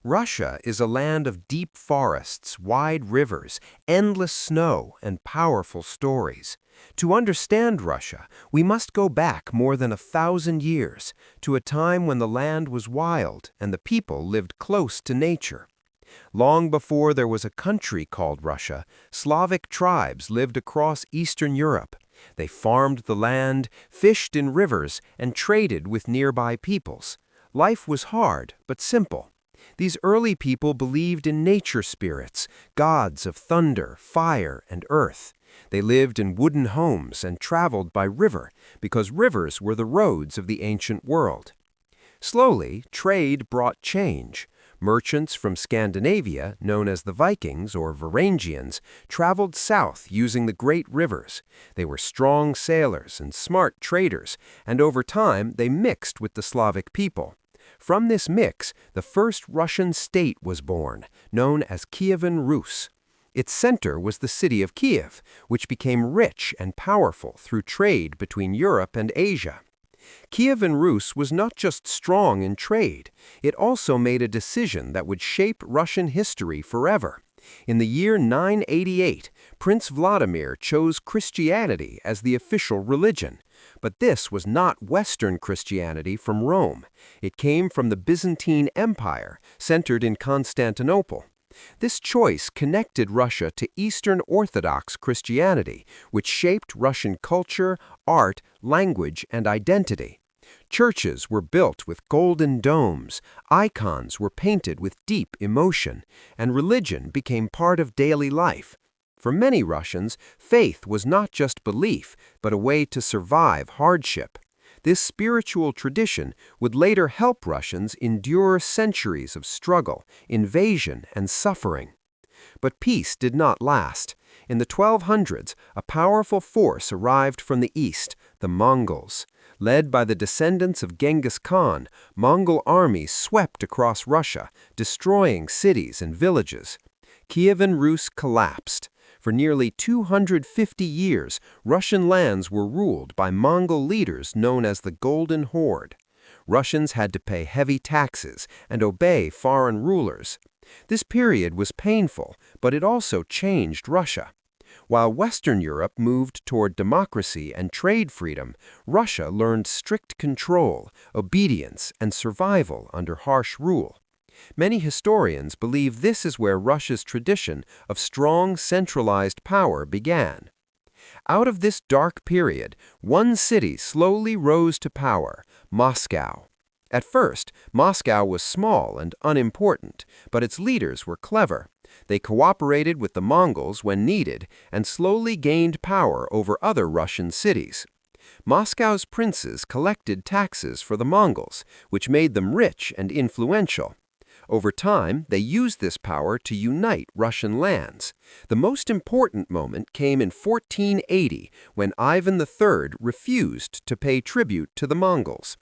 Russia is a land of deep forests, wide rivers, endless snow, and powerful stories. To understand Russia, we must go back more than 1,000 years, to a time when the land was wild and the people lived close to nature. Long before there was a country called Russia, Slavic tribes lived across Eastern Europe. They farmed the land, fished in rivers, and traded with nearby peoples. Life was hard, but simple. These early people believed in nature spirits, gods of thunder, fire, and earth. They lived in wooden homes and traveled by river, because rivers were the roads of the ancient world. Slowly, trade brought change. Merchants from Scandinavia, known as the Vikings or Varangians, traveled south using the great rivers. They were strong sailors and smart traders, and over time they mixed with the Slavic people. From this mix, the first Russian state was born, known as Kievan Rus. Its center was the city of Kiev, which became rich and powerful through trade between Europe and Asia. Kievan Rus was not just strong in trade, it also made a decision that would shape Russian history forever. In the year 988, Prince Vladimir chose Christianity as the official religion. But this was not Western Christianity from Rome. It came from the Byzantine Empire, centered in Constantinople. This choice connected Russia to Eastern Orthodox Christianity, which shaped Russian culture, art, language, and identity. Churches were built with golden domes, icons were painted with deep emotion, and religion became part of daily life. For many Russians, faith was not just belief, but a way to survive hardship. This spiritual tradition would later help Russians endure centuries of struggle, invasion, and suffering. But peace did not last. In the 1200s, a powerful force arrived from the east, the Mongols. Led by the descendants of Genghis Khan, Mongol armies swept across Russia, destroying cities and villages. Kievan Rus collapsed. For nearly 250 years, Russian lands were ruled by Mongol leaders known as the Golden Horde. Russians had to pay heavy taxes and obey foreign rulers. This period was painful, but it also changed Russia. While Western Europe moved toward democracy and trade freedom, Russia learned strict control, obedience, and survival under harsh rule. Many historians believe this is where Russia's tradition of strong, centralized power began. Out of this dark period, one city slowly rose to power: Moscow. At first, Moscow was small and unimportant, but its leaders were clever. They cooperated with the Mongols when needed and slowly gained power over other Russian cities. Moscow's princes collected taxes for the Mongols, which made them rich and influential. Over time, they used this power to unite Russian lands. The most important moment came in 1480, when Ivan III refused to pay tribute to the Mongols.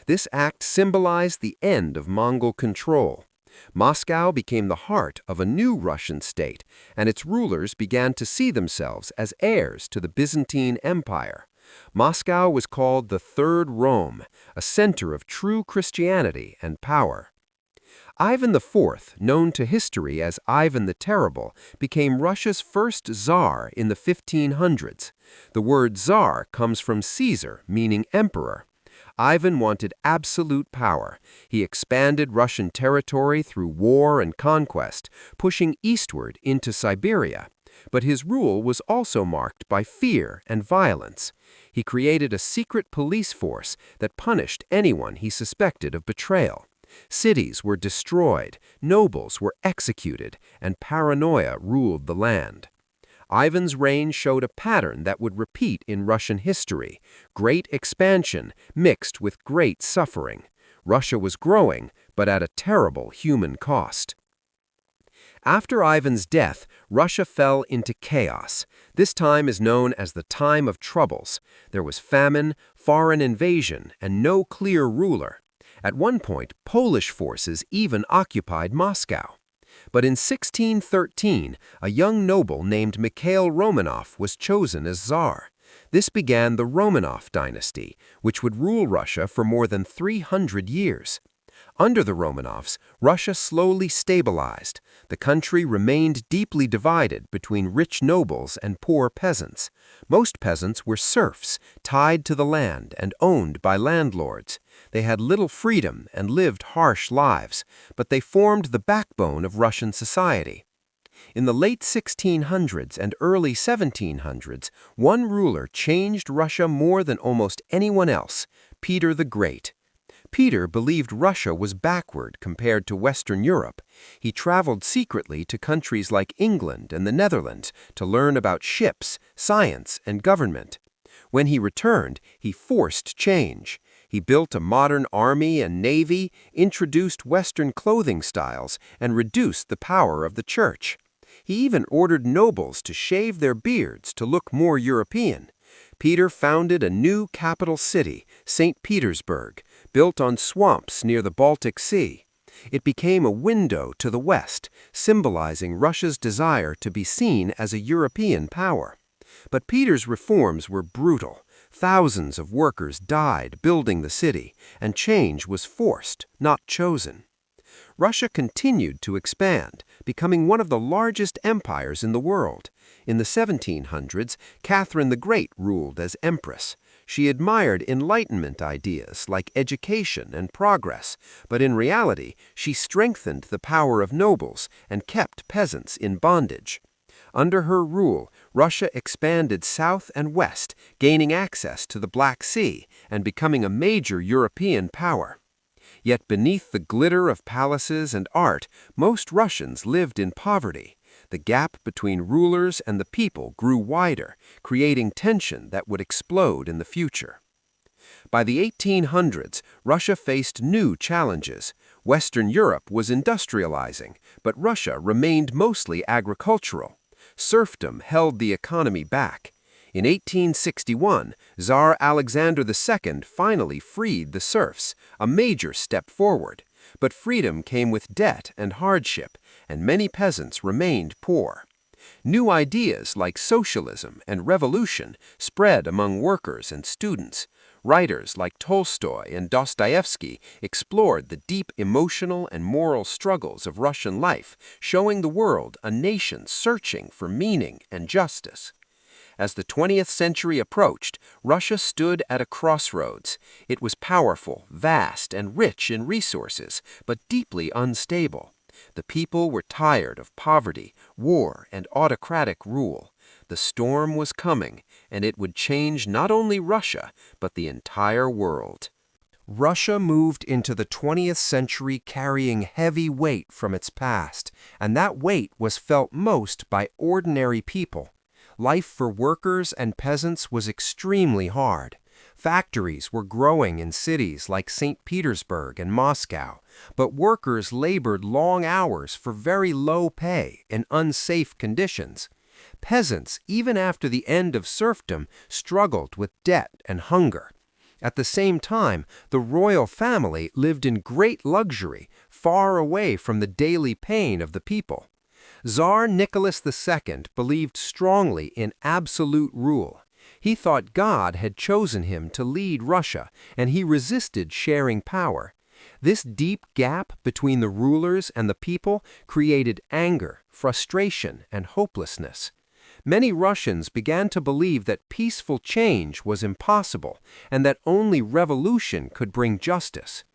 This act symbolized the end of Mongol control. Moscow became the heart of a new Russian state, and its rulers began to see themselves as heirs to the Byzantine Empire. Moscow was called the Third Rome, a center of true Christianity and power. Ivan IV, known to history as Ivan the Terrible, became Russia's first Tsar in the 1500s. The word Tsar comes from Caesar, meaning emperor. Ivan wanted absolute power. He expanded Russian territory through war and conquest, pushing eastward into Siberia. But his rule was also marked by fear and violence. He created a secret police force that punished anyone he suspected of betrayal. Cities were destroyed, nobles were executed, and paranoia ruled the land. Ivan's reign showed a pattern that would repeat in Russian history: great expansion mixed with great suffering. Russia was growing, but at a terrible human cost. After Ivan's death, Russia fell into chaos. This time is known as the Time of Troubles. There was famine, foreign invasion, and no clear ruler. At one point, Polish forces even occupied Moscow. But in 1613, a young noble named Mikhail Romanov was chosen as Tsar. This began the Romanov dynasty, which would rule Russia for more than 300 years. Under the Romanovs, Russia slowly stabilized. The country remained deeply divided between rich nobles and poor peasants. Most peasants were serfs, tied to the land and owned by landlords. They had little freedom and lived harsh lives, but they formed the backbone of Russian society. In the late 1600s and early 1700s, one ruler changed Russia more than almost anyone else: Peter the Great. Peter believed Russia was backward compared to Western Europe. He traveled secretly to countries like England and the Netherlands to learn about ships, science, and government. When he returned, he forced change. He built a modern army and navy, introduced Western clothing styles, and reduced the power of the church. He even ordered nobles to shave their beards to look more European. Peter founded a new capital city, St. Petersburg, built on swamps near the Baltic Sea. It became a window to the West, symbolizing Russia's desire to be seen as a European power. But Peter's reforms were brutal. Thousands of workers died building the city, and change was forced, not chosen. Russia continued to expand, becoming one of the largest empires in the world. In the 1700s, Catherine the Great ruled as empress. She admired Enlightenment ideas like education and progress, but in reality, she strengthened the power of nobles and kept peasants in bondage. Under her rule, Russia expanded south and west, gaining access to the Black Sea and becoming a major European power. Yet beneath the glitter of palaces and art, most Russians lived in poverty. The gap between rulers and the people grew wider, creating tension that would explode in the future. By the 1800s, Russia faced new challenges. Western Europe was industrializing, but Russia remained mostly agricultural. Serfdom held the economy back. In 1861, Tsar Alexander II finally freed the serfs, a major step forward. But freedom came with debt and hardship, and many peasants remained poor. New ideas like socialism and revolution spread among workers and students. Writers like Tolstoy and Dostoevsky explored the deep emotional and moral struggles of Russian life, showing the world a nation searching for meaning and justice. As the 20th century approached, Russia stood at a crossroads. It was powerful, vast, and rich in resources, but deeply unstable. The people were tired of poverty, war, and autocratic rule. The storm was coming, and it would change not only Russia, but the entire world. Russia moved into the 20th century carrying heavy weight from its past, and that weight was felt most by ordinary people. Life for workers and peasants was extremely hard. Factories were growing in cities like St. Petersburg and Moscow, but workers labored long hours for very low pay and unsafe conditions. Peasants, even after the end of serfdom, struggled with debt and hunger. At the same time, the royal family lived in great luxury, far away from the daily pain of the people. Tsar Nicholas II believed strongly in absolute rule. He thought God had chosen him to lead Russia, and he resisted sharing power. This deep gap between the rulers and the people created anger, frustration, and hopelessness. Many Russians began to believe that peaceful change was impossible and that only revolution could bring justice.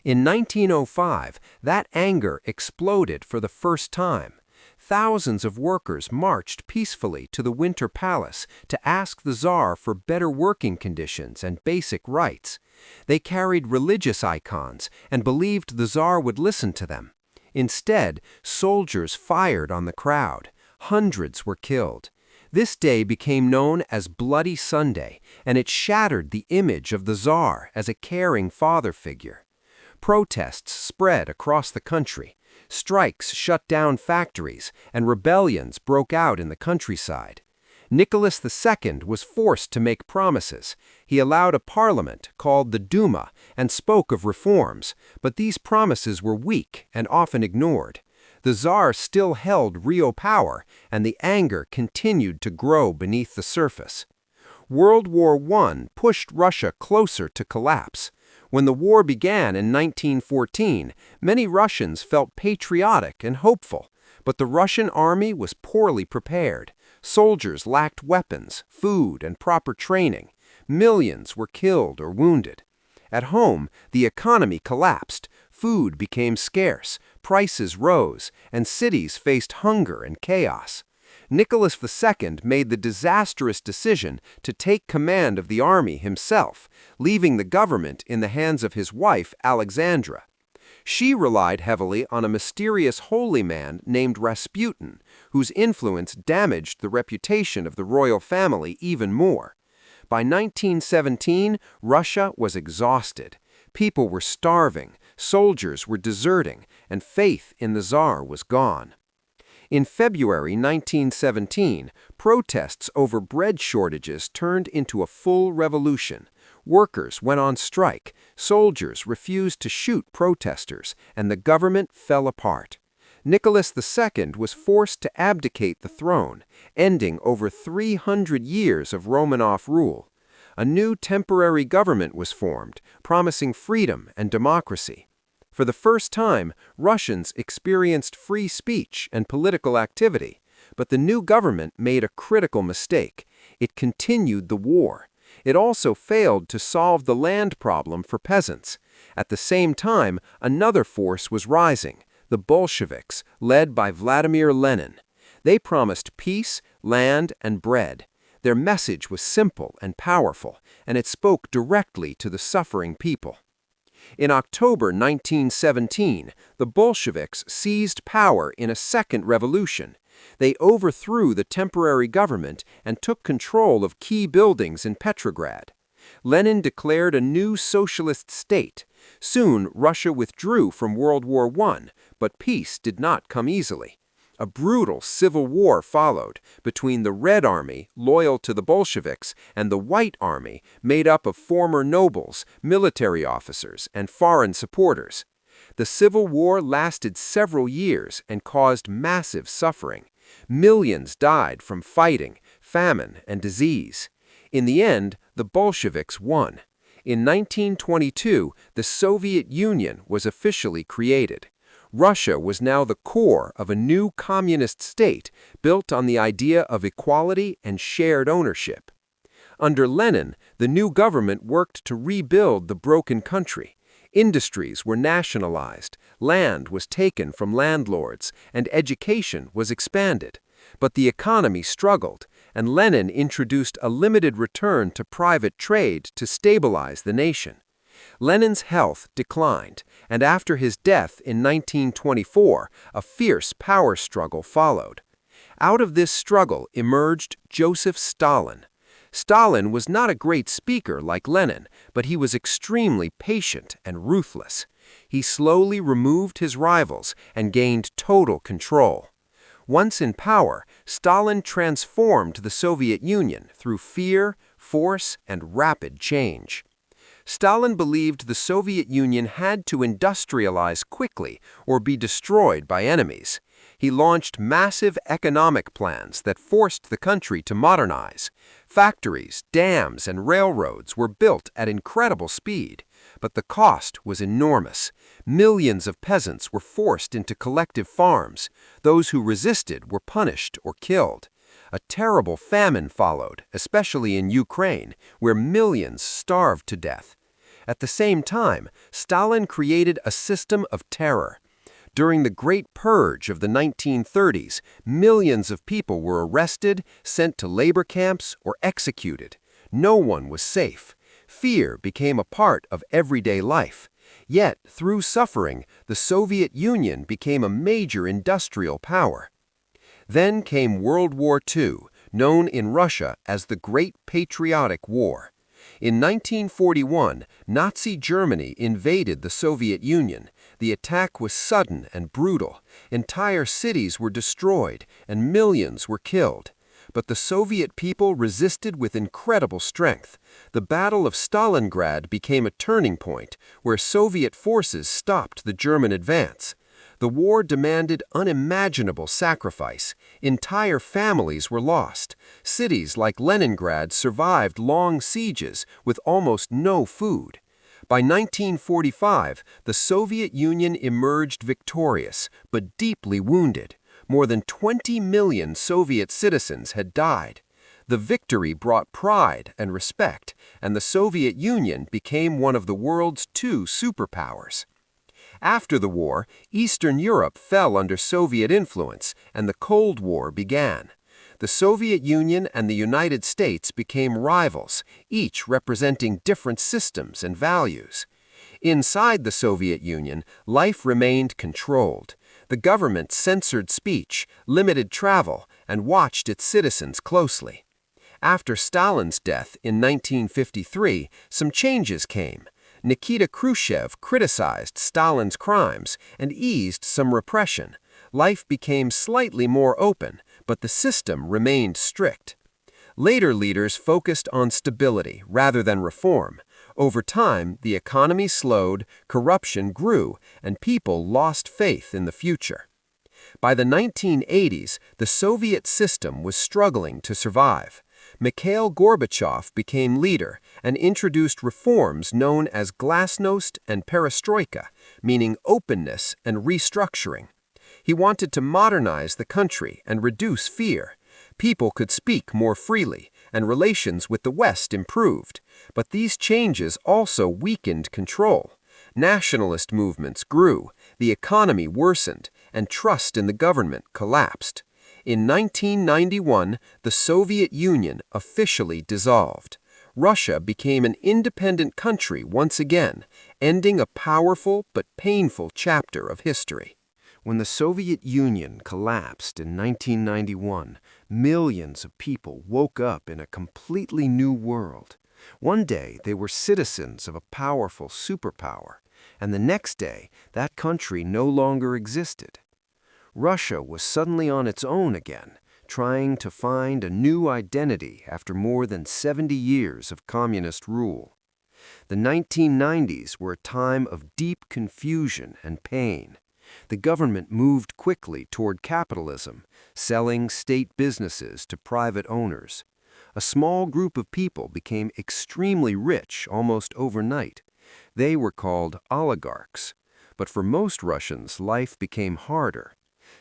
In 1905, that anger exploded for the first time. Thousands of workers marched peacefully to the Winter Palace to ask the Tsar for better working conditions and basic rights. They carried religious icons and believed the Tsar would listen to them. Instead, soldiers fired on the crowd. Hundreds were killed. This day became known as Bloody Sunday, and it shattered the image of the Tsar as a caring father figure. Protests spread across the country. Strikes shut down factories, and rebellions broke out in the countryside. Nicholas II was forced to make promises. He allowed a parliament called the Duma and spoke of reforms, but these promises were weak and often ignored. The Tsar still held real power, and the anger continued to grow beneath the surface. World War I pushed Russia closer to collapse. When the war began in 1914, many Russians felt patriotic and hopeful, but the Russian army was poorly prepared. Soldiers lacked weapons, food, and proper training. Millions were killed or wounded. At home, the economy collapsed, food became scarce, prices rose, and cities faced hunger and chaos. Nicholas II made the disastrous decision to take command of the army himself, leaving the government in the hands of his wife, Alexandra. She relied heavily on a mysterious holy man named Rasputin, whose influence damaged the reputation of the royal family even more. By 1917, Russia was exhausted. People were starving, soldiers were deserting, and faith in the Tsar was gone. In February 1917, protests over bread shortages turned into a full revolution. Workers went on strike, soldiers refused to shoot protesters, and the government fell apart. Nicholas II was forced to abdicate the throne, ending over 300 years of Romanov rule. A new temporary government was formed, promising freedom and democracy. For the first time, Russians experienced free speech and political activity, but the new government made a critical mistake. It continued the war. It also failed to solve the land problem for peasants. At the same time, another force was rising, the Bolsheviks, led by Vladimir Lenin. They promised peace, land, and bread. Their message was simple and powerful, and it spoke directly to the suffering people. In October 1917, the Bolsheviks seized power in a second revolution. They overthrew the temporary government and took control of key buildings in Petrograd. Lenin declared a new socialist state. Soon, Russia withdrew from World War I, but peace did not come easily. A brutal civil war followed between the Red Army, loyal to the Bolsheviks, and the White Army, made up of former nobles, military officers, and foreign supporters. The Civil War lasted several years and caused massive suffering. Millions died from fighting, famine, and disease. In the end, the Bolsheviks won. In 1922, the Soviet Union was officially created. Russia was now the core of a new communist state built on the idea of equality and shared ownership. Under Lenin, the new government worked to rebuild the broken country. Industries were nationalized, land was taken from landlords, and education was expanded. But the economy struggled, and Lenin introduced a limited return to private trade to stabilize the nation. Lenin's health declined, and after his death in 1924, a fierce power struggle followed. Out of this struggle emerged Joseph Stalin. Stalin was not a great speaker like Lenin, but he was extremely patient and ruthless. He slowly removed his rivals and gained total control. Once in power, Stalin transformed the Soviet Union through fear, force, and rapid change. Stalin believed the Soviet Union had to industrialize quickly or be destroyed by enemies. He launched massive economic plans that forced the country to modernize. Factories, dams, and railroads were built at incredible speed, but the cost was enormous. Millions of peasants were forced into collective farms. Those who resisted were punished or killed. A terrible famine followed, especially in Ukraine, where millions starved to death. At the same time, Stalin created a system of terror. During the Great Purge of the 1930s, millions of people were arrested, sent to labor camps, or executed. No one was safe. Fear became a part of everyday life. Yet, through suffering, the Soviet Union became a major industrial power. Then came World War II, known in Russia as the Great Patriotic War. In 1941, Nazi Germany invaded the Soviet Union. The attack was sudden and brutal. Entire cities were destroyed, and millions were killed. But the Soviet people resisted with incredible strength. The Battle of Stalingrad became a turning point, where Soviet forces stopped the German advance. The war demanded unimaginable sacrifice. Entire families were lost. Cities like Leningrad survived long sieges with almost no food. By 1945, the Soviet Union emerged victorious, but deeply wounded. More than 20 million Soviet citizens had died. The victory brought pride and respect, and the Soviet Union became one of the world's two superpowers. After the war, Eastern Europe fell under Soviet influence, and the Cold War began. The Soviet Union and the United States became rivals, each representing different systems and values. Inside the Soviet Union, life remained controlled. The government censored speech, limited travel, and watched its citizens closely. After Stalin's death in 1953, some changes came. Nikita Khrushchev criticized Stalin's crimes and eased some repression. Life became slightly more open, but the system remained strict. Later leaders focused on stability rather than reform. Over time, the economy slowed, corruption grew, and people lost faith in the future. By the 1980s, the Soviet system was struggling to survive. Mikhail Gorbachev became leader and introduced reforms known as glasnost and perestroika, meaning openness and restructuring. He wanted to modernize the country and reduce fear. People could speak more freely, and relations with the West improved. But these changes also weakened control. Nationalist movements grew, the economy worsened, and trust in the government collapsed. In 1991, the Soviet Union officially dissolved. Russia became an independent country once again, ending a powerful but painful chapter of history. When the Soviet Union collapsed in 1991, millions of people woke up in a completely new world. One day, they were citizens of a powerful superpower, and the next day, that country no longer existed. Russia was suddenly on its own again, trying to find a new identity after more than 70 years of communist rule. The 1990s were a time of deep confusion and pain. The government moved quickly toward capitalism, selling state businesses to private owners. A small group of people became extremely rich almost overnight. They were called oligarchs. But for most Russians, life became harder.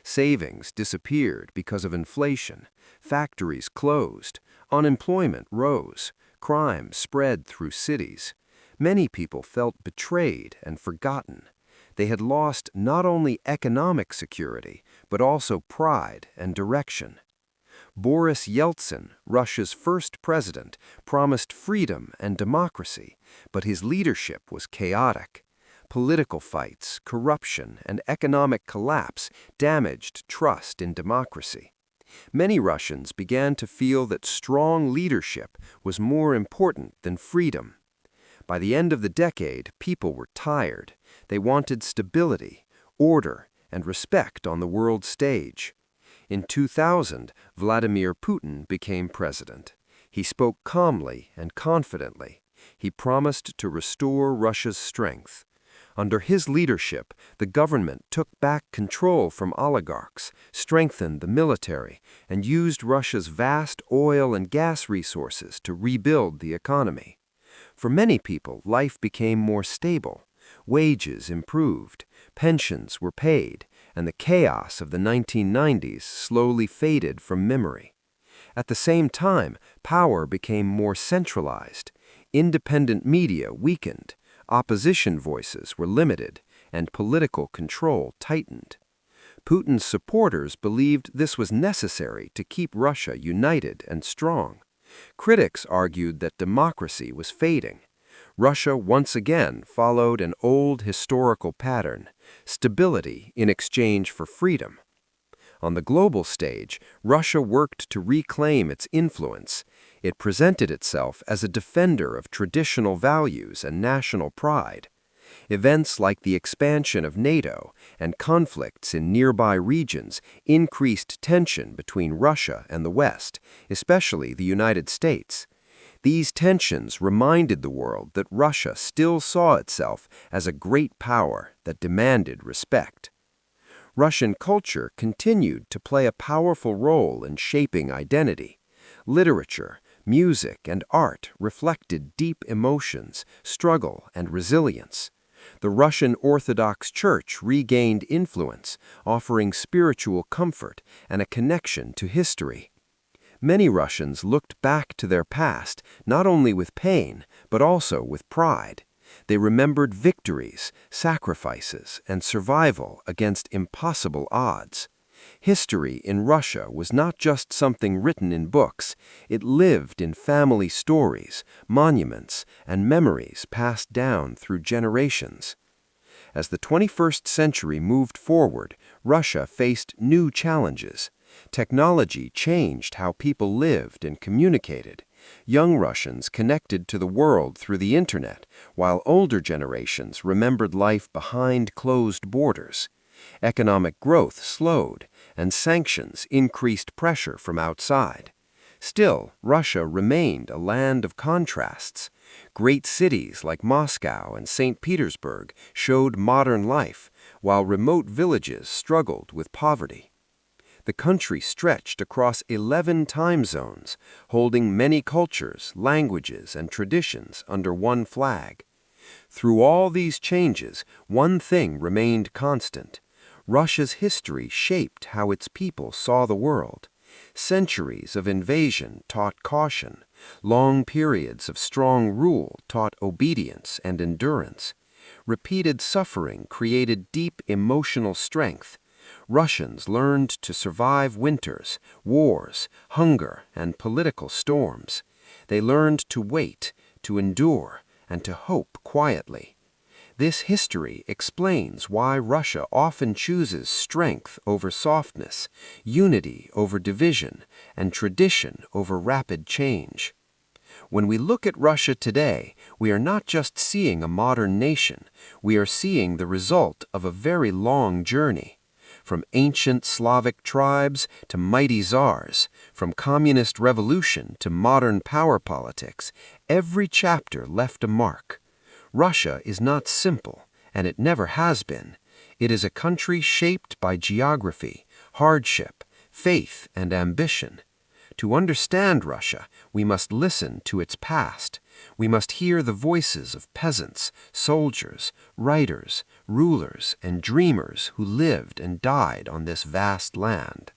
Savings disappeared because of inflation, factories closed, unemployment rose, crime spread through cities. Many people felt betrayed and forgotten. They had lost not only economic security, but also pride and direction. Boris Yeltsin, Russia's first president, promised freedom and democracy, but his leadership was chaotic. Political fights, corruption, and economic collapse damaged trust in democracy. Many Russians began to feel that strong leadership was more important than freedom. By the end of the decade, people were tired. They wanted stability, order, and respect on the world stage. In 2000, Vladimir Putin became president. He spoke calmly and confidently. He promised to restore Russia's strength. Under his leadership, the government took back control from oligarchs, strengthened the military, and used Russia's vast oil and gas resources to rebuild the economy. For many people, life became more stable. Wages improved, pensions were paid, and the chaos of the 1990s slowly faded from memory. At the same time, power became more centralized. Independent media weakened. Opposition voices were limited, and political control tightened. Putin's supporters believed this was necessary to keep Russia united and strong. Critics argued that democracy was fading. Russia once again followed an old historical pattern: stability in exchange for freedom. On the global stage, Russia worked to reclaim its influence. It presented itself as a defender of traditional values and national pride. Events like the expansion of NATO and conflicts in nearby regions increased tension between Russia and the West, especially the United States. These tensions reminded the world that Russia still saw itself as a great power that demanded respect. Russian culture continued to play a powerful role in shaping identity. Literature, Music and art reflected deep emotions, struggle, and resilience. The Russian Orthodox Church regained influence, offering spiritual comfort and a connection to history. Many Russians looked back to their past not only with pain, but also with pride. They remembered victories, sacrifices, and survival against impossible odds. History in Russia was not just something written in books, it lived in family stories, monuments, and memories passed down through generations. As the 21st century moved forward, Russia faced new challenges. Technology changed how people lived and communicated. Young Russians connected to the world through the internet, while older generations remembered life behind closed borders. Economic growth slowed, and sanctions increased pressure from outside. Still, Russia remained a land of contrasts. Great cities like Moscow and St. Petersburg showed modern life, while remote villages struggled with poverty. The country stretched across 11 time zones, holding many cultures, languages, and traditions under one flag. Through all these changes, one thing remained constant. Russia's history shaped how its people saw the world. Centuries of invasion taught caution. Long periods of strong rule taught obedience and endurance. Repeated suffering created deep emotional strength. Russians learned to survive winters, wars, hunger, and political storms. They learned to wait, to endure, and to hope quietly. This history explains why Russia often chooses strength over softness, unity over division, and tradition over rapid change. When we look at Russia today, we are not just seeing a modern nation, we are seeing the result of a very long journey. From ancient Slavic tribes to mighty czars, from communist revolution to modern power politics, every chapter left a mark. Russia is not simple, and it never has been. It is a country shaped by geography, hardship, faith, and ambition. To understand Russia, we must listen to its past. We must hear the voices of peasants, soldiers, writers, rulers, and dreamers who lived and died on this vast land.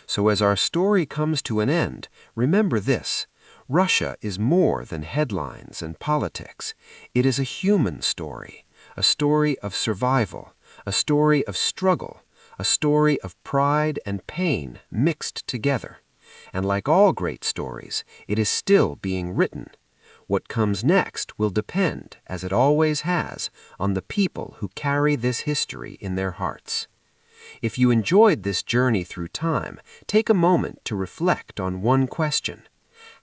So as our story comes to an end, remember this: Russia is more than headlines and politics. It is a human story, a story of survival, a story of struggle, a story of pride and pain mixed together. And like all great stories, it is still being written. What comes next will depend, as it always has, on the people who carry this history in their hearts. If you enjoyed this journey through time, take a moment to reflect on one question.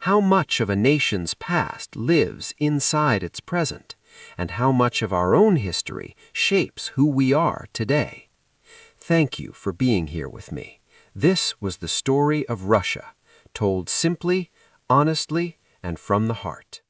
How much of a nation's past lives inside its present, and how much of our own history shapes who we are today? Thank you for being here with me. This was the story of Russia, told simply, honestly, and from the heart.